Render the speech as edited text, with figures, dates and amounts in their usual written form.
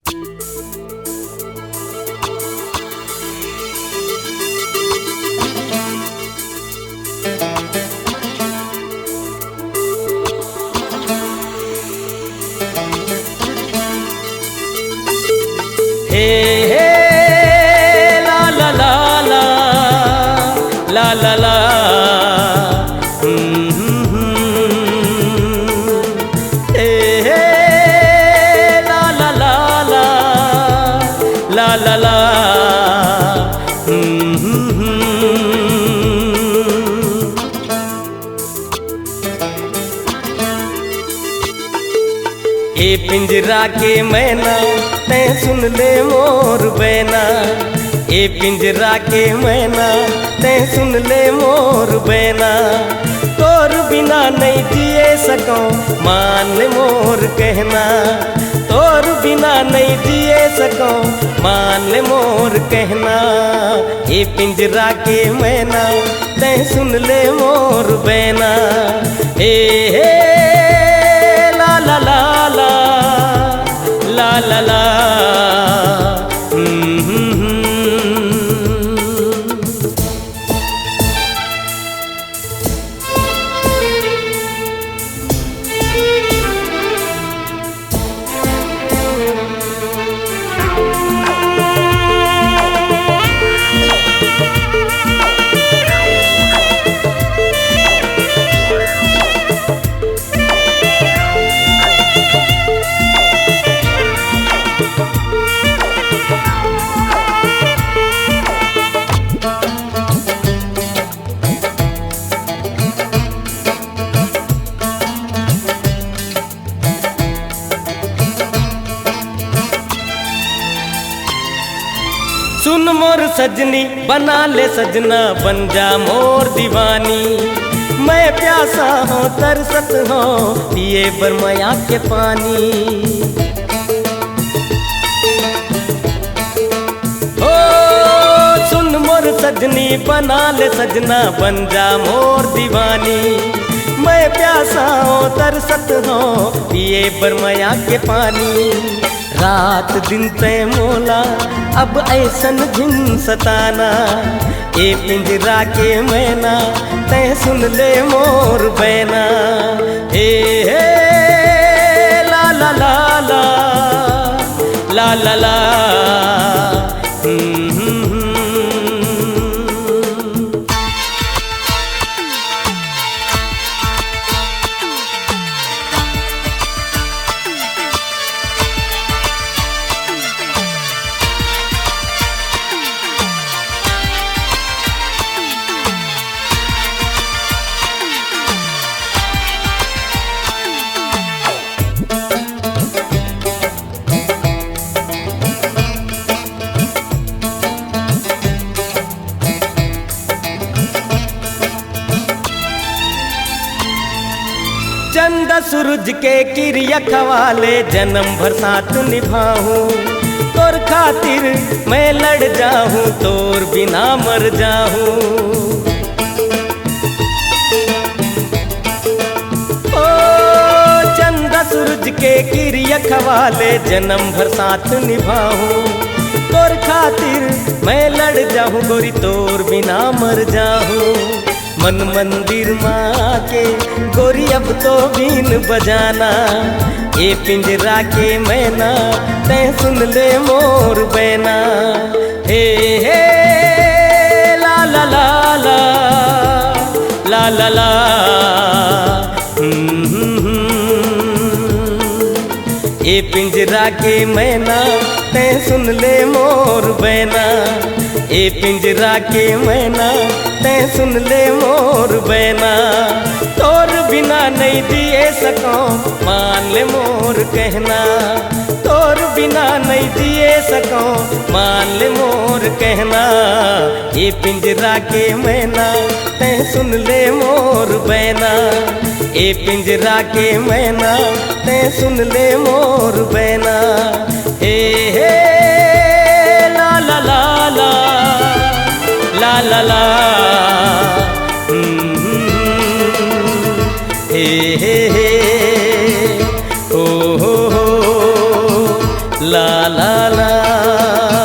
हे हे ला ला ला ला ला ला ला हे हे ला ला ला ला ला ला ला ए पिंजरा के मैना तै सुन ले मोर बैना, ए पिंजरा के मैना तै सुन ले मोर बैना। तोर बिना नहीं जिए सको मान ले मोर कहना, तोर बिना नहीं जिए सको मान ले मोर कहना। ए पिंजरा के मैना तै सुन ले मोर बैना, ए हे ला ला ला ला ला ला ला सुन मोर सजनी बना ले सजना बन जा मोर दीवानी। मैं प्यासा हूँ तरसत हूँ पिए बरमया के पानी। ओ सुन मोर सजनी बना ले सजना बन जा मोर दीवानी। मैं प्यासा हूँ तरसत हूँ पिए बरमया के पानी। रात दिन तय मोला अब ऐसन झिन सताना, ए पिंजरा के मैना तय सुन ले मोर बैना। ए हे ला ला ला ला ला ला ला चंदा सूरज के किरिया खवाले जन्म भर साथ निभाऊं। तोर खातिर मैं लड़ जाऊं तोर बिना मर जाऊं। ओ चंदा सूरज के किरिया खवाले जन्म भर साथ निभाऊं। तोर खातिर मैं लड़ जाऊं गोरी तोर बिना मर जाऊं। मन मंदिर माँ के गोरी अब तो बीन बजाना, ए पिंजरा के मैना तै सुन ले मोर बैना। हे हे ला ला ला ला ला ला ला ए पिंजरा के मैना तै सुन ले मोर बैना। ए पिंजरा के मैना तै सुन ले मोर बैना। तोर बिना नहीं जिए सको मान ले मोर कहना, तोर बिना नहीं जिए सको मान ले मोर कहना। ए पिंजरा के मैना तै सुन ले मोर बैना, ए पिंजरा के मैना तै सुन ले मोर बैना। हे हे ला ला ला ला ला ला ला हे हे हे ओ हो ला ला ला